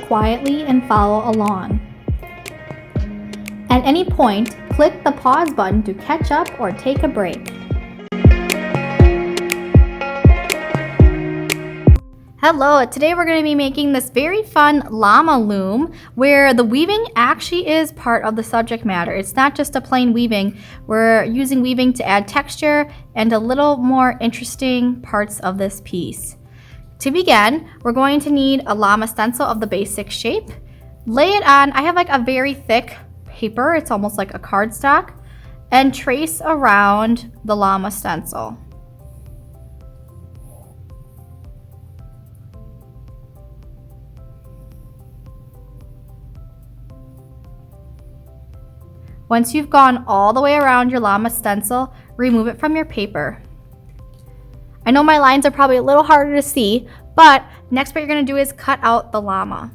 work quietly and follow along. At any point, click the pause button to catch up or take a break. Hello, today we're going to be making this very fun llama loom where the weaving actually is part of the subject matter. It's not just a plain weaving. We're using weaving to add texture and a little more interesting parts of this piece. To begin, we're going to need a llama stencil of the basic shape. Lay it on, I have like a very thick paper, it's almost like a cardstock, and trace around the llama stencil. Once you've gone all the way around your llama stencil, remove it from your paper. I know my lines are probably a little harder to see, but next what you're going to do is cut out the llama.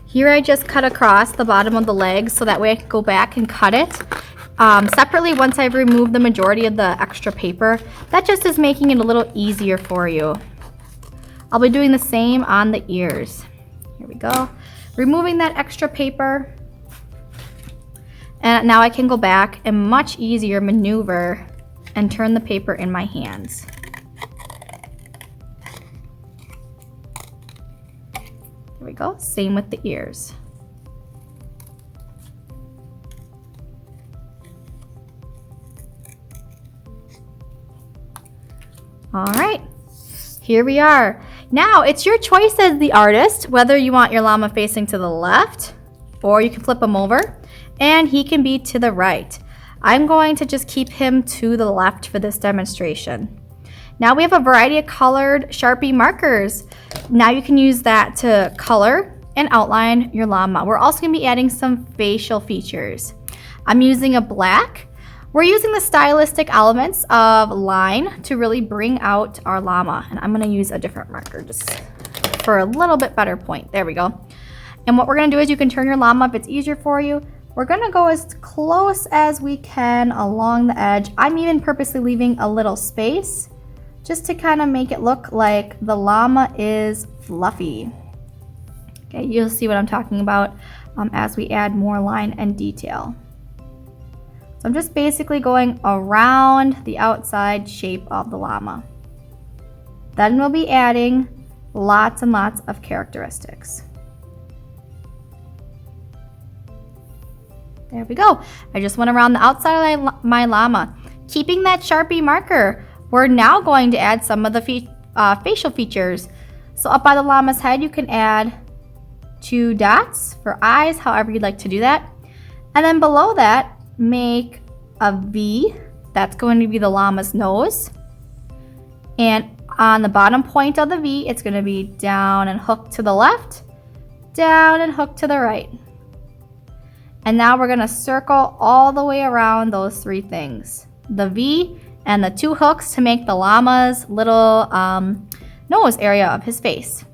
Here I just cut across the bottom of the leg so that way I can go back and cut it separately once I've removed the majority of the extra paper. That just is making it a little easier for you. I'll be doing the same on the ears. Here we go. Removing that extra paper. And now I can go back and much easier maneuver and turn the paper in my hands. There we go, same with the ears. All right, here we are. Now it's your choice as the artist, whether you want your llama facing to the left, or you can flip him over, and he can be to the right. I'm going to just keep him to the left for this demonstration. Now we have a variety of colored Sharpie markers. Now you can use that to color and outline your llama. We're also going to be adding some facial features. I'm using a black. We're using the stylistic elements of line to really bring out our llama. And I'm going to use a different marker just for a little bit better point. There we go. And what we're going to do is you can turn your llama if it's easier for you. We're going to go as close as we can along the edge. I'm even purposely leaving a little space just to kind of make it look like the llama is fluffy. Okay, you'll see what I'm talking about as we add more line and detail. So I'm just basically going around the outside shape of the llama. Then we'll be adding lots and lots of characteristics. There we go. I just went around the outside of my llama. Keeping that Sharpie marker, we're now going to add some of the facial features. So up by the llama's head, you can add 2 dots for eyes, however you'd like to do that. And then below that, make a V. That's going to be the llama's nose. And on the bottom point of the V, it's going to be down and hook to the left, down and hook to the right. And now we're going to circle all the way around those 3 things. The V and the 2 hooks to make the llama's little nose area of his face.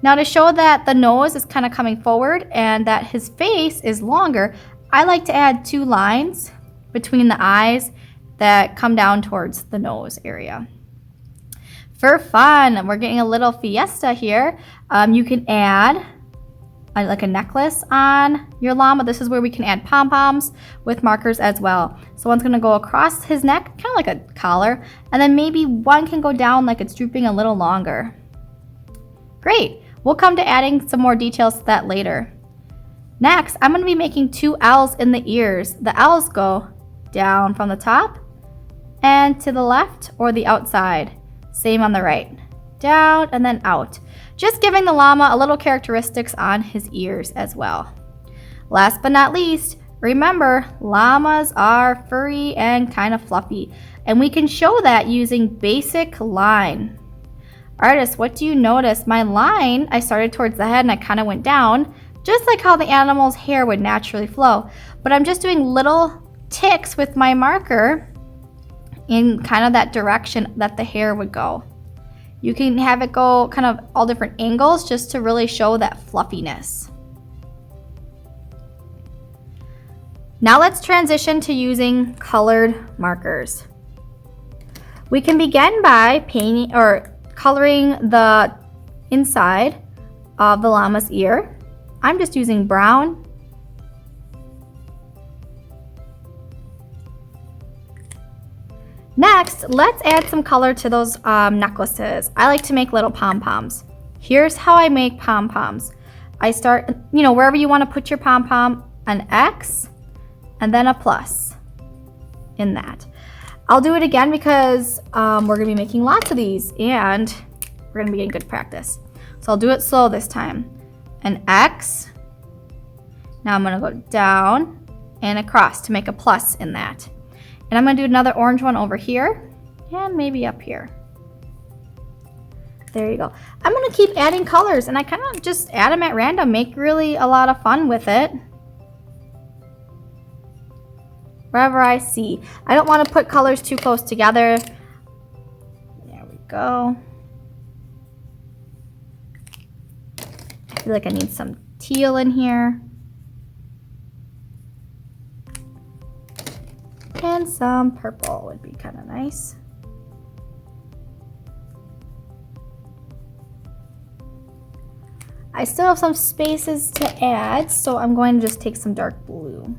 Now to show that the nose is kind of coming forward and that his face is longer, I like to add 2 lines between the eyes that come down towards the nose area. For fun, we're getting a little fiesta here. You can add like a necklace on your llama. This is where we can add pom-poms with markers as well. So one's going to go across his neck, kind of like a collar, and then maybe one can go down like it's drooping a little longer. Great. We'll come to adding some more details to that later. Next, I'm going to be making 2 L's in the ears. The L's go down from the top and to the left or the outside. Same on the right. Down and then out. Just giving the llama a little characteristics on his ears as well. Last but not least, remember, llamas are furry and kind of fluffy, and we can show that using basic line. Artist, what do you notice? My line, I started towards the head and I kind of went down, just like how the animal's hair would naturally flow. But I'm just doing little ticks with my marker in kind of that direction that the hair would go. You can have it go kind of all different angles just to really show that fluffiness. Now let's transition to using colored markers. We can begin by painting or coloring the inside of the llama's ear. I'm just using brown. Next, let's add some color to those necklaces. I like to make little pom-poms. Here's how I make pom-poms. I start, wherever you want to put your pom-pom, an X and then a plus in that. I'll do it again because we're going to be making lots of these and we're going to be getting good practice. So I'll do it slow this time. An X. Now I'm going to go down and across to make a plus in that. And I'm going to do another orange one over here and maybe up here. There you go. I'm going to keep adding colors and I kind of just add them at random, make really a lot of fun with it. Wherever I see. I don't want to put colors too close together. There we go. I feel like I need some teal in here. And some purple would be kind of nice. I still have some spaces to add, so I'm going to just take some dark blue.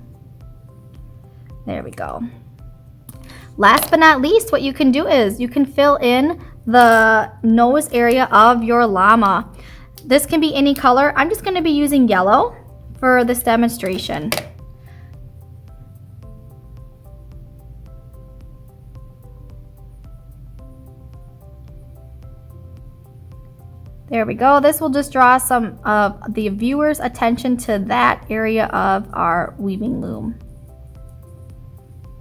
There we go. Last but not least, what you can do is you can fill in the nose area of your llama. This can be any color. I'm just going to be using yellow for this demonstration. There we go. This will just draw some of the viewers' attention to that area of our weaving loom.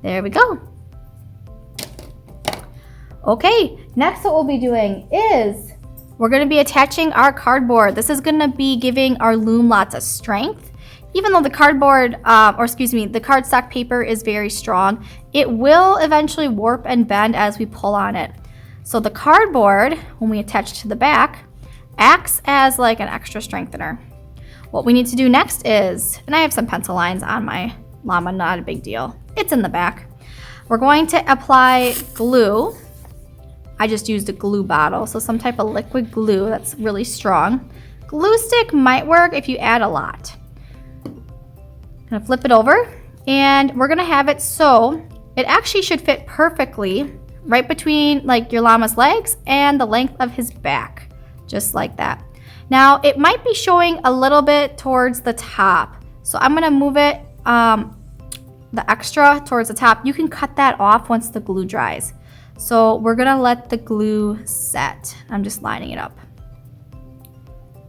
There we go. Okay, next what we'll be doing is we're going to be attaching our cardboard. This is going to be giving our loom lots of strength. Even though the cardboard, the cardstock paper is very strong, it will eventually warp and bend as we pull on it. So the cardboard, when we attach to the back, acts as like an extra strengthener. What we need to do next is, and I have some pencil lines on my llama, not a big deal. It's in the back. We're going to apply glue. I just used a glue bottle, so some type of liquid glue that's really strong. Glue stick might work if you add a lot. I'm gonna flip it over, and we're gonna have it so it actually should fit perfectly right between like your llama's legs and the length of his back. Just like that. Now it might be showing a little bit towards the top. So I'm gonna move it, the extra towards the top. You can cut that off once the glue dries. So we're gonna let the glue set. I'm just lining it up.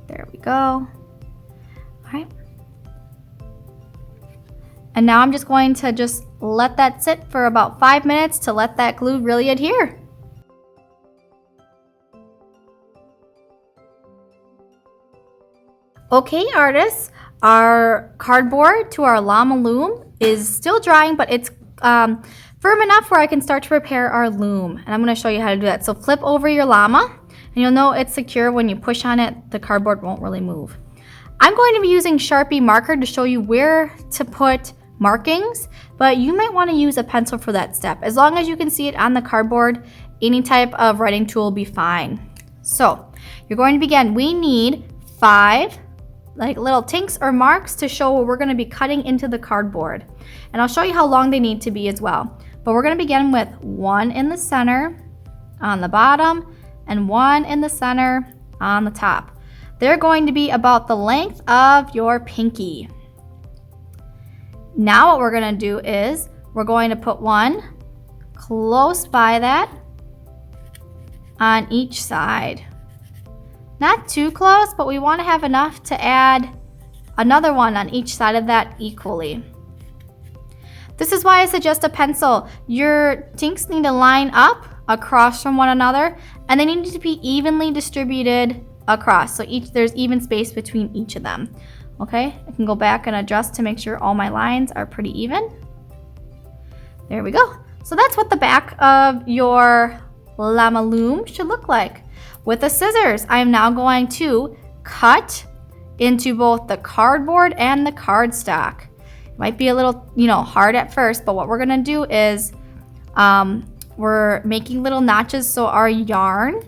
There we go. All right. And now I'm just going to just let that sit for about 5 minutes to let that glue really adhere. Okay, artists, our cardboard to our llama loom is still drying, but it's firm enough where I can start to prepare our loom. And I'm going to show you how to do that. So flip over your llama, and you'll know it's secure. When you push on it, the cardboard won't really move. I'm going to be using Sharpie marker to show you where to put markings, but you might want to use a pencil for that step. As long as you can see it on the cardboard, any type of writing tool will be fine. So you're going to begin. We need 5 like little tinks or marks to show where we're going to be cutting into the cardboard. And I'll show you how long they need to be as well. But we're going to begin with 1 in the center on the bottom and 1 in the center on the top. They're going to be about the length of your pinky. Now what we're going to do is we're going to put 1 close by that on each side. Not too close, but we want to have enough to add another one on each side of that equally. This is why I suggest a pencil. Your tinks need to line up across from one another, and they need to be evenly distributed across. So there's even space between each of them. Okay, I can go back and adjust to make sure all my lines are pretty even. There we go. So that's what the back of your Llama loom should look like. With the scissors, I am now going to cut into both the cardboard and the cardstock. It might be a little, hard at first, but what we're gonna do is we're making little notches so our yarn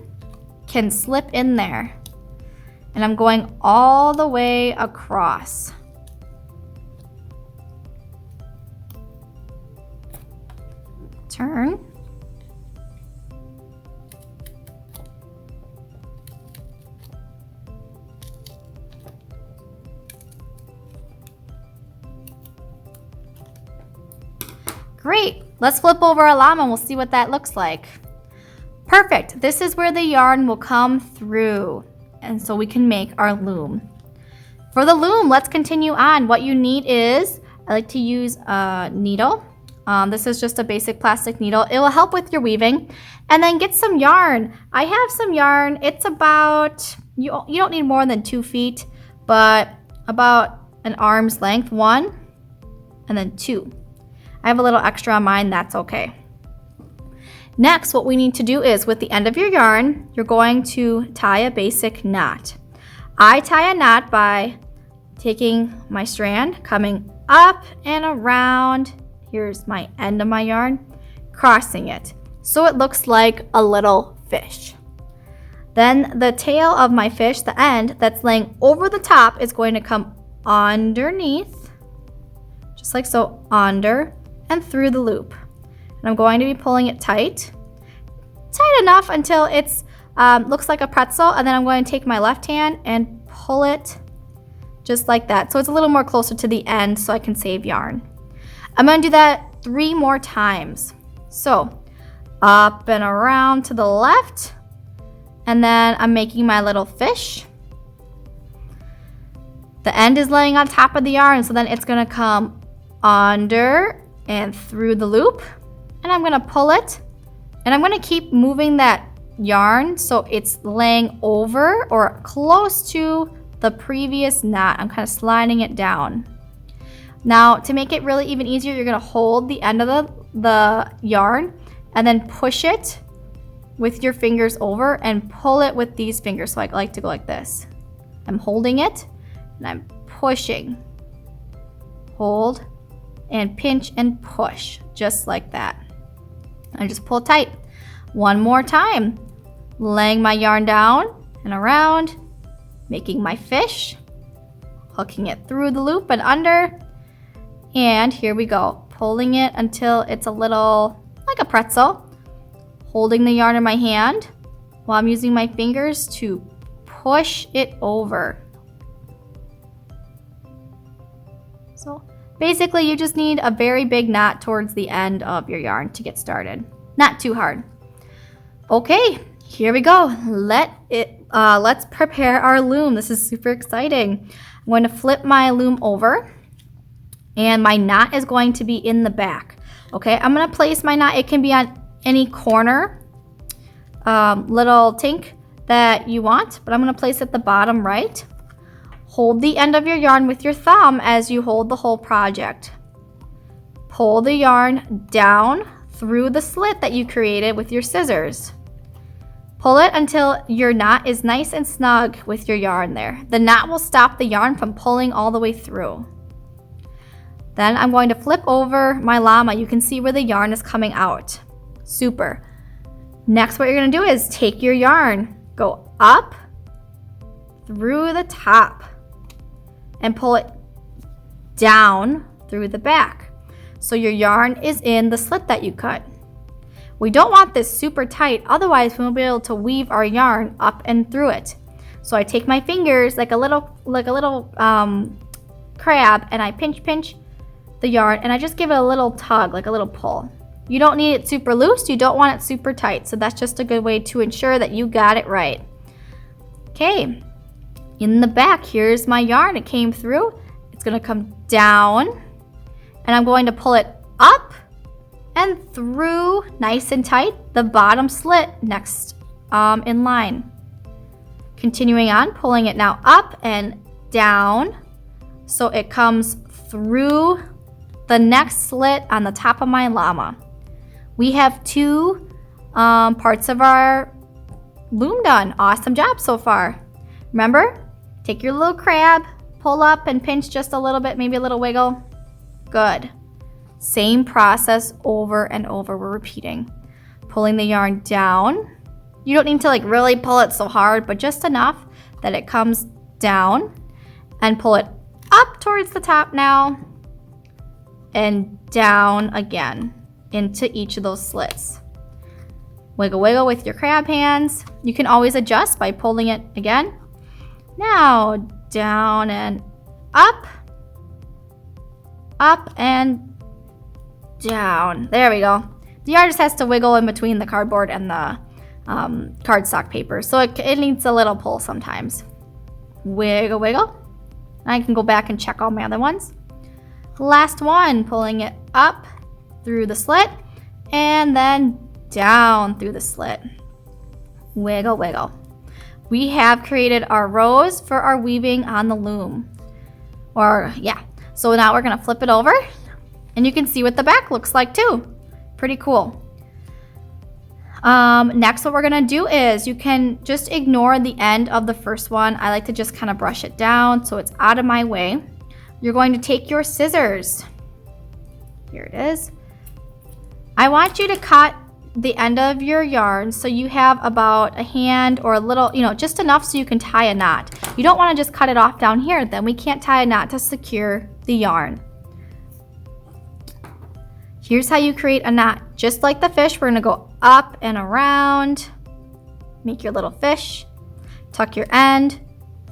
can slip in there. And I'm going all the way across. Turn. Great. Let's flip over our llama and we'll see what that looks like. Perfect. This is where the yarn will come through. And so we can make our loom. For the loom, let's continue on. What you need is, I like to use a needle. This is just a basic plastic needle. It will help with your weaving. And then get some yarn. I have some yarn. It's about, you don't need more than 2 feet, but about an arm's length. 1 and then 2. I have a little extra on mine, that's okay. Next, what we need to do is with the end of your yarn, you're going to tie a basic knot. I tie a knot by taking my strand, coming up and around. Here's my end of my yarn, crossing it. So it looks like a little fish. Then the tail of my fish, the end that's laying over the top, is going to come underneath, just like so, under and through the loop. And I'm going to be pulling it tight enough until it's looks like a pretzel, and then I'm going to take my left hand and pull it just like that. So it's a little more closer to the end so I can save yarn. I'm going to do that 3 more times. So up and around to the left, and then I'm making my little fish. The end is laying on top of the yarn, so then it's going to come under and through the loop, and I'm going to pull it, and I'm going to keep moving that yarn so it's laying over or close to the previous knot. I'm kind of sliding it down. Now, to make it really even easier, you're going to hold the end of the yarn and then push it with your fingers over and pull it with these fingers. So I like to go like this. I'm holding it and I'm pushing. Hold and pinch and push, just like that. I just pull tight. 1 more time. Laying my yarn down and around, making my fish, hooking it through the loop and under, and here we go. Pulling it until it's a little like a pretzel. Holding the yarn in my hand while I'm using my fingers to push it over. So basically, you just need a very big knot towards the end of your yarn to get started. Not too hard. Okay, here we go. Let's prepare our loom. This is super exciting. I'm going to flip my loom over, and my knot is going to be in the back. Okay, I'm going to place my knot. It can be on any corner, little tink that you want, but I'm going to place it at the bottom right. Hold the end of your yarn with your thumb as you hold the whole project. Pull the yarn down through the slit that you created with your scissors. Pull it until your knot is nice and snug with your yarn there. The knot will stop the yarn from pulling all the way through. Then I'm going to flip over my llama. You can see where the yarn is coming out. Super. Next, what you're going to do is take your yarn, go up through the top, and pull it down through the back. So your yarn is in the slit that you cut. We don't want this super tight, otherwise we won't be able to weave our yarn up and through it. So I take my fingers like a little crab, and I pinch the yarn, and I just give it a little tug, like a little pull. You don't need it super loose, you don't want it super tight, so that's just a good way to ensure that you got it right. Okay, in the back, here's my yarn. It came through. It's gonna come down, and I'm going to pull it up and through nice and tight the bottom slit next in line. Continuing on, pulling it now up and down so it comes through the next slit on the top of my llama. We have 2 parts of our loom done. Awesome job so far. Remember, take your little crab, pull up and pinch just a little bit, maybe a little wiggle. Good. Same process over and over. We're repeating. Pulling the yarn down. You don't need to like really pull it so hard, but just enough that it comes down, and pull it up towards the top now and down again into each of those slits. Wiggle, wiggle with your crab hands. You can always adjust by pulling it again. Now down and up, up and down. There we go. The yarn just has to wiggle in between the cardboard and the cardstock paper, so it needs a little pull sometimes. Wiggle, wiggle. I can go back and check all my other ones. Last one, pulling it up through the slit and then down through the slit. Wiggle, wiggle. We have created our rows for our weaving on the loom. So now we're gonna flip it over and you can see what the back looks like too. Pretty cool. Next, what we're gonna do is you can just ignore the end of the first one. I like to just kind of brush it down so it's out of my way. You're going to take your scissors. Here it is. I want you to cut the end of your yarn so you have about a hand or a little, just enough so you can tie a knot. You don't want to just cut it off down here, then we can't tie a knot to secure the yarn. Here's how you create a knot. Just like the fish, we're gonna go up and around, make your little fish, tuck your end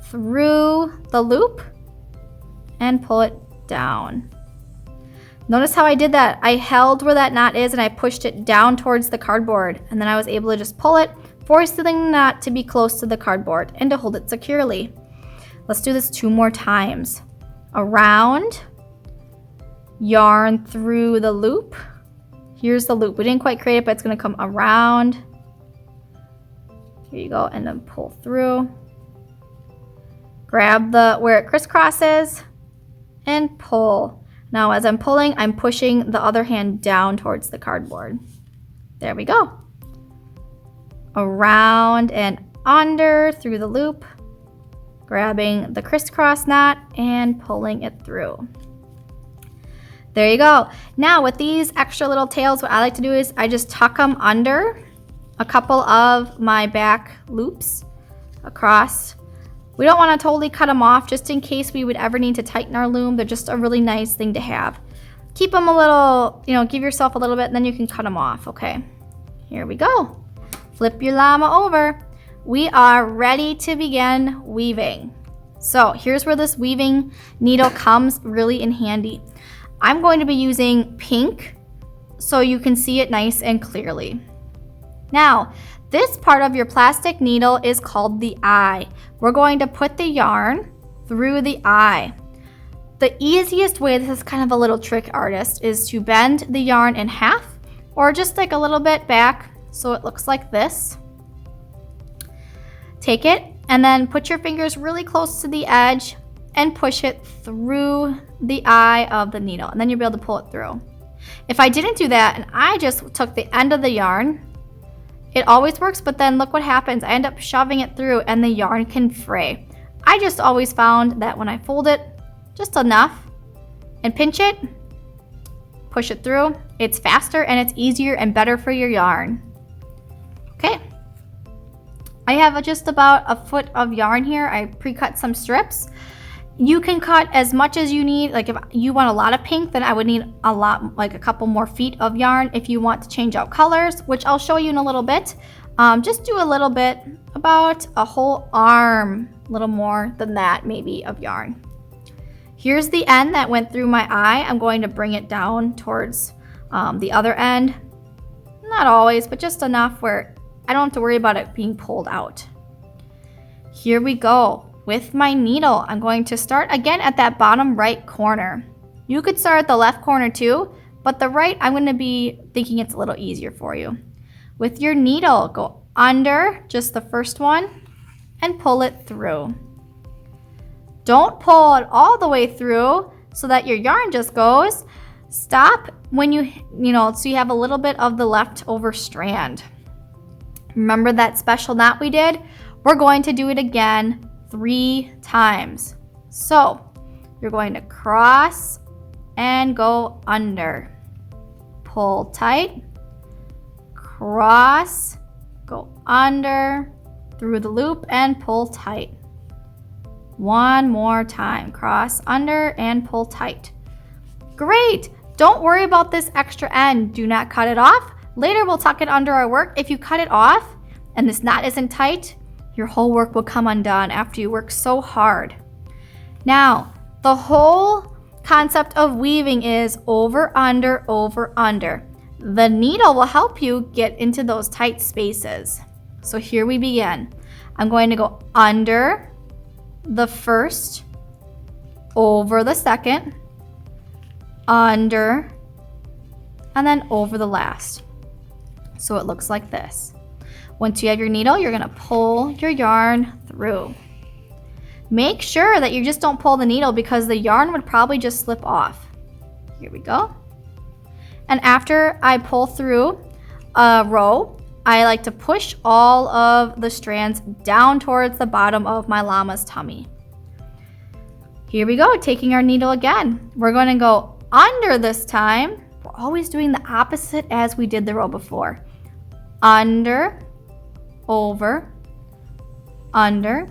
through the loop and pull it down. Notice how I did that. I held where that knot is and I pushed it down towards the cardboard, and then I was able to just pull it, forcing the knot to be close to the cardboard and to hold it securely. Let's do this 2 more times. Around, yarn through the loop. Here's the loop. We didn't quite create it, but it's gonna come around. Here you go, and then pull through. Grab where it crisscrosses and pull. Now as I'm pulling, I'm pushing the other hand down towards the cardboard. There we go. Around and under through the loop, grabbing the crisscross knot and pulling it through. There you go. Now with these extra little tails, what I like to do is I just tuck them under a couple of my back loops across. We don't want to totally cut them off just in case we would ever need to tighten our loom. They're just a really nice thing to have. Keep them a little, give yourself a little bit and then you can cut them off, okay? Here we go. Flip your llama over. We are ready to begin weaving. So here's where this weaving needle comes really in handy. I'm going to be using pink so you can see it nice and clearly. Now, this part of your plastic needle is called the eye. We're going to put the yarn through the eye. The easiest way, this is kind of a little trick, artist, is to bend the yarn in half or just like a little bit back so it looks like this. Take it and then put your fingers really close to the edge and push it through the eye of the needle, and then you'll be able to pull it through. If I didn't do that and I just took the end of the yarn, it always works, but then look what happens. I end up shoving it through and the yarn can fray. I just always found that when I fold it just enough and pinch it, push it through, it's faster and it's easier and better for your yarn. Okay. I have just about a foot of yarn here. I pre-cut some strips. You can cut as much as you need. Like if you want a lot of pink, then I would need a lot, like a couple more feet of yarn. If you want to change out colors, which I'll show you in a little bit, just do a little bit, about a whole arm, a little more than that maybe, of yarn. Here's the end that went through my eye. I'm going to bring it down towards the other end. Not always, but just enough where I don't have to worry about it being pulled out. Here we go. With my needle, I'm going to start again at that bottom right corner. You could start at the left corner too, but the right, I'm going to be thinking it's a little easier for you. With your needle, go under just the first one and pull it through. Don't pull it all the way through so that your yarn just goes. Stop when so you have a little bit of the leftover strand. Remember that special knot we did? We're going to do it again 3 times. So you're going to cross and go under. Pull tight, cross, go under, through the loop and pull tight. One more time, cross under and pull tight. Great! Don't worry about this extra end. Do not cut it off. Later we'll tuck it under our work. If you cut it off and this knot isn't tight, your whole work will come undone after you work so hard. Now, the whole concept of weaving is over, under, over, under. The needle will help you get into those tight spaces. So here we begin. I'm going to go under the first, over the second, under, and then over the last. So it looks like this. Once you have your needle, you're going to pull your yarn through. Make sure that you just don't pull the needle because the yarn would probably just slip off. Here we go. And after I pull through a row, I like to push all of the strands down towards the bottom of my llama's tummy. Here we go, taking our needle again. We're going to go under this time. We're always doing the opposite as we did the row before. Under, over, under,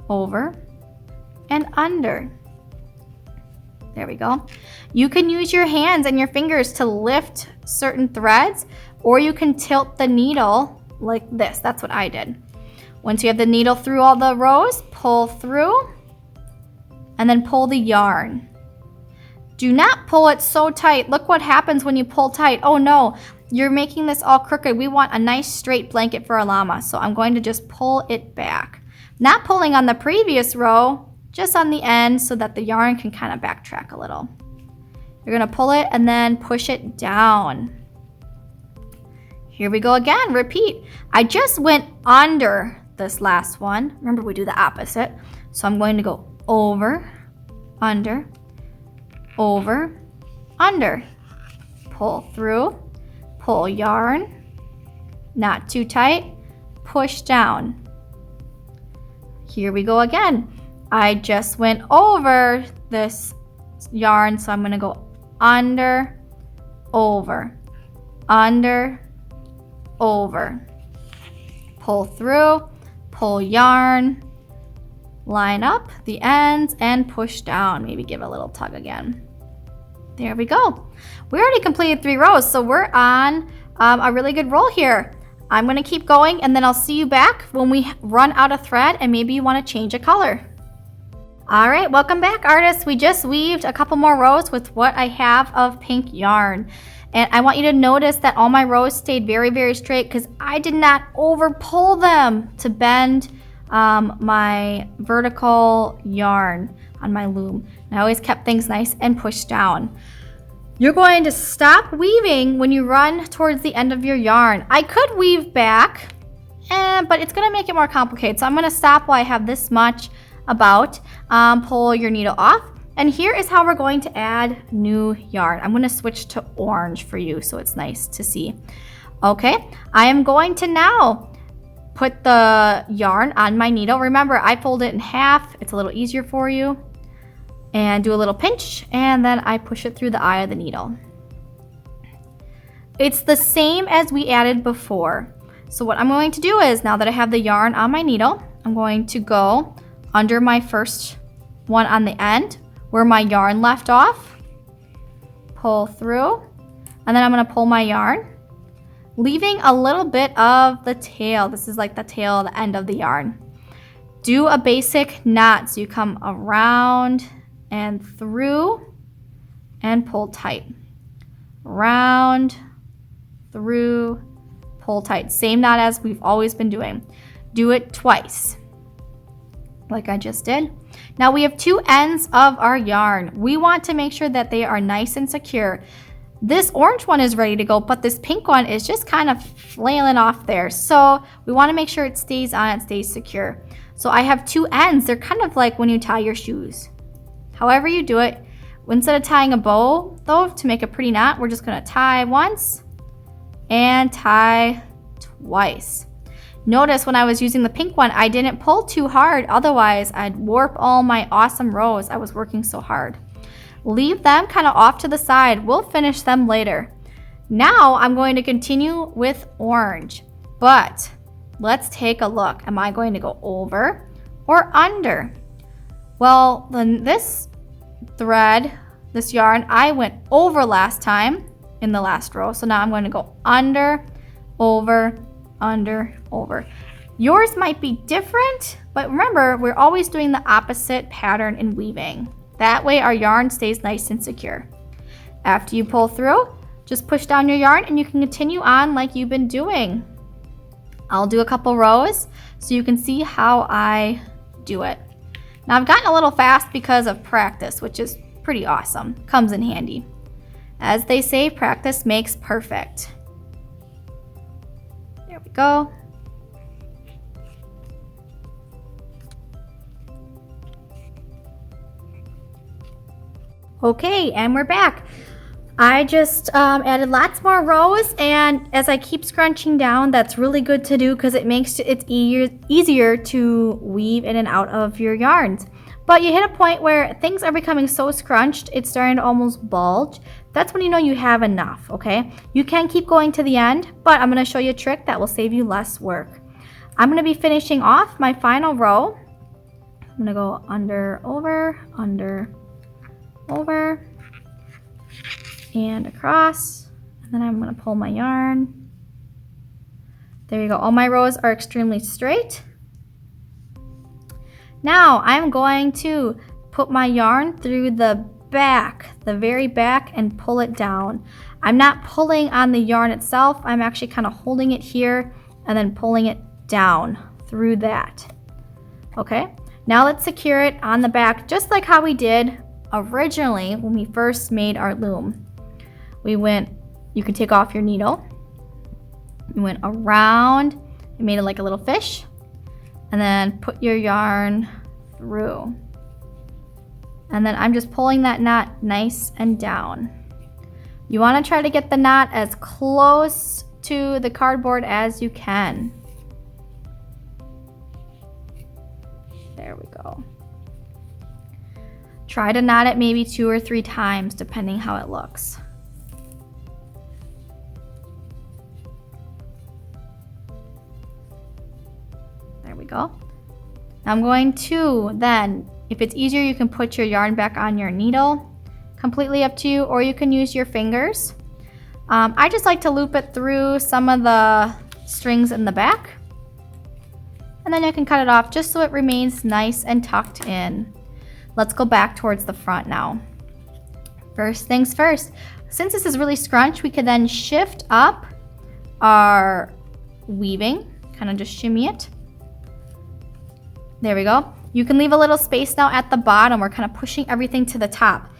over, and under. There we go. You can use your hands and your fingers to lift certain threads, or you can tilt the needle like this. That's what I did. Once you have the needle through all the rows, pull through, and then pull the yarn. Do not pull it so tight. Look what happens when you pull tight. Oh no, you're making this all crooked. We want a nice straight blanket for our llama, so I'm going to just pull it back. Not pulling on the previous row, just on the end so that the yarn can kind of backtrack a little. You're gonna pull it and then push it down. Here we go again, repeat. I just went under this last one. Remember, we do the opposite. So I'm going to go over, under, over, under. Pull through, pull yarn, not too tight, push down. Here we go again. I just went over this yarn, so I'm going to go under, over, under, over. Pull through, pull yarn, line up the ends, and push down. Maybe give it a little tug again. There we go. We already completed 3 rows, so we're on a really good roll here. I'm going to keep going, and then I'll see you back when we run out of thread and maybe you want to change a color. All right, welcome back, artists. We just weaved a couple more rows with what I have of pink yarn. And I want you to notice that all my rows stayed very, very straight because I did not over pull them to bend my vertical yarn on my loom. And I always kept things nice and pushed down. You're going to stop weaving when you run towards the end of your yarn. I could weave back, but it's going to make it more complicated. So I'm going to stop while I have this much about. Pull your needle off. And here is how we're going to add new yarn. I'm going to switch to orange for you so it's nice to see. Okay, I am going to now put the yarn on my needle. Remember, I fold it in half. It's a little easier for you. And do a little pinch, and then I push it through the eye of the needle. It's the same as we added before. So what I'm going to do is, now that I have the yarn on my needle, I'm going to go under my first one on the end where my yarn left off, pull through, and then I'm going to pull my yarn, leaving a little bit of the tail. This is like the tail, the end of the yarn. Do a basic knot, so you come around and through and pull tight. Round, through, pull tight. Same knot as we've always been doing. Do it twice, like I just did. Now we have 2 ends of our yarn. We want to make sure that they are nice and secure. This orange one is ready to go, but this pink one is just kind of flailing off there. So we want to make sure it stays on, it stays secure. So I have two ends. They're kind of like when you tie your shoes. However you do it, instead of tying a bow though, to make a pretty knot, we're just going to tie once and tie twice. Notice when I was using the pink one, I didn't pull too hard. Otherwise, I'd warp all my awesome rows. I was working so hard. Leave them kind of off to the side. We'll finish them later. Now I'm going to continue with orange, but let's take a look. Am I going to go over or under? Well, then this thread, this yarn, I went over last time in the last row. So now I'm going to go under, over, under, over. Yours might be different, but remember, we're always doing the opposite pattern in weaving. That way our yarn stays nice and secure. After you pull through, just push down your yarn and you can continue on like you've been doing. I'll do a couple rows so you can see how I do it. Now I've gotten a little fast because of practice, which is pretty awesome. Comes in handy. As they say, practice makes perfect. There we go. Okay, and we're back. I just added lots more rows, and as I keep scrunching down, that's really good to do because it makes it easier to weave in and out of your yarns. But you hit a point where things are becoming so scrunched, it's starting to almost bulge. That's when you know you have enough, okay? You can keep going to the end, but I'm gonna show you a trick that will save you less work. I'm gonna be finishing off my final row. I'm gonna go under, over, and across, and then I'm going to pull my yarn. There you go. All my rows are extremely straight. Now I'm going to put my yarn through the back, the very back, and pull it down. I'm not pulling on the yarn itself. I'm actually kind of holding it here and then pulling it down through that. Okay, now let's secure it on the back just like how we did originally when we first made our loom. We went, you can take off your needle. We went around, you made it like a little fish, and then put your yarn through. And then I'm just pulling that knot nice and down. You want to try to get the knot as close to the cardboard as you can. There we go. Try to knot it maybe 2 or 3 times depending how it looks. There we go. I'm going to then, if it's easier, you can put your yarn back on your needle. Completely up to you, or you can use your fingers. I just like to loop it through some of the strings in the back. And then you can cut it off just so it remains nice and tucked in. Let's go back towards the front now. First things first, since this is really scrunched, we could then shift up our weaving, kind of just shimmy it. There we go. You can leave a little space now at the bottom. We're kind of pushing everything to the top.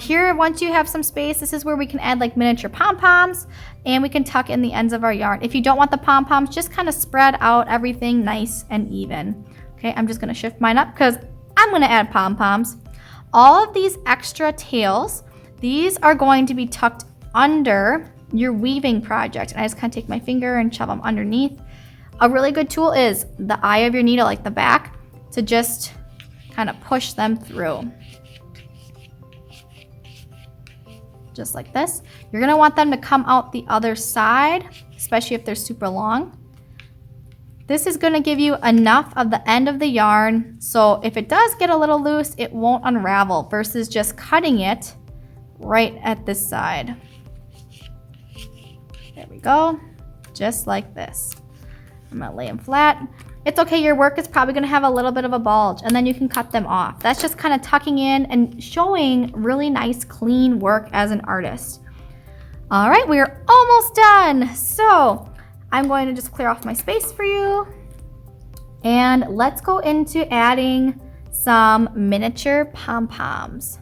Here, once you have some space, this is where we can add like miniature pom-poms, and we can tuck in the ends of our yarn. If you don't want the pom-poms, just kind of spread out everything nice and even. Okay, I'm just gonna shift mine up because I'm gonna add pom-poms. All of these extra tails, these are going to be tucked under your weaving project. And I just kind of take my finger and shove them underneath. A really good tool is the eye of your needle, like the back, to just kind of push them through. Just like this. You're gonna want them to come out the other side, especially if they're super long. This is gonna give you enough of the end of the yarn, so if it does get a little loose, it won't unravel, versus just cutting it right at this side. There we go, just like this. I'm gonna lay them flat. It's okay, your work is probably gonna have a little bit of a bulge, and then you can cut them off. That's just kind of tucking in and showing really nice, clean work as an artist. All right, we are almost done. So I'm going to just clear off my space for you. And let's go into adding some miniature pom-poms.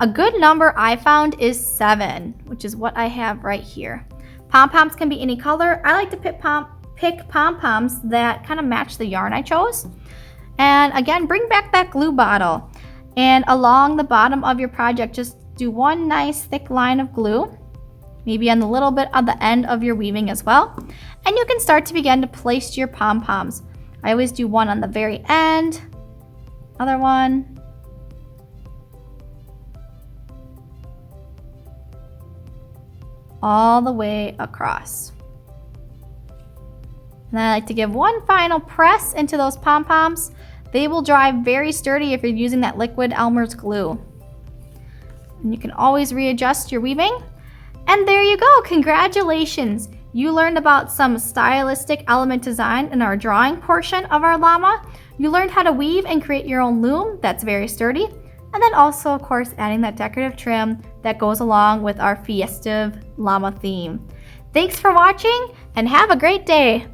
A good number I found is 7, which is what I have right here. Pom-poms can be any color. I like to pick pom-poms that kind of match the yarn I chose. And again, bring back that glue bottle. And along the bottom of your project, just do one nice thick line of glue, maybe on the little bit on the end of your weaving as well. And you can start to begin to place your pom-poms. I always do one on the very end, other one, all the way across. And then I like to give one final press into those pom-poms. They will dry very sturdy if you're using that liquid Elmer's glue. And you can always readjust your weaving. And there you go, congratulations! You learned about some stylistic element design in our drawing portion of our llama. You learned how to weave and create your own loom that's very sturdy. And then also, of course, adding that decorative trim that goes along with our festive llama theme. Thanks for watching and have a great day!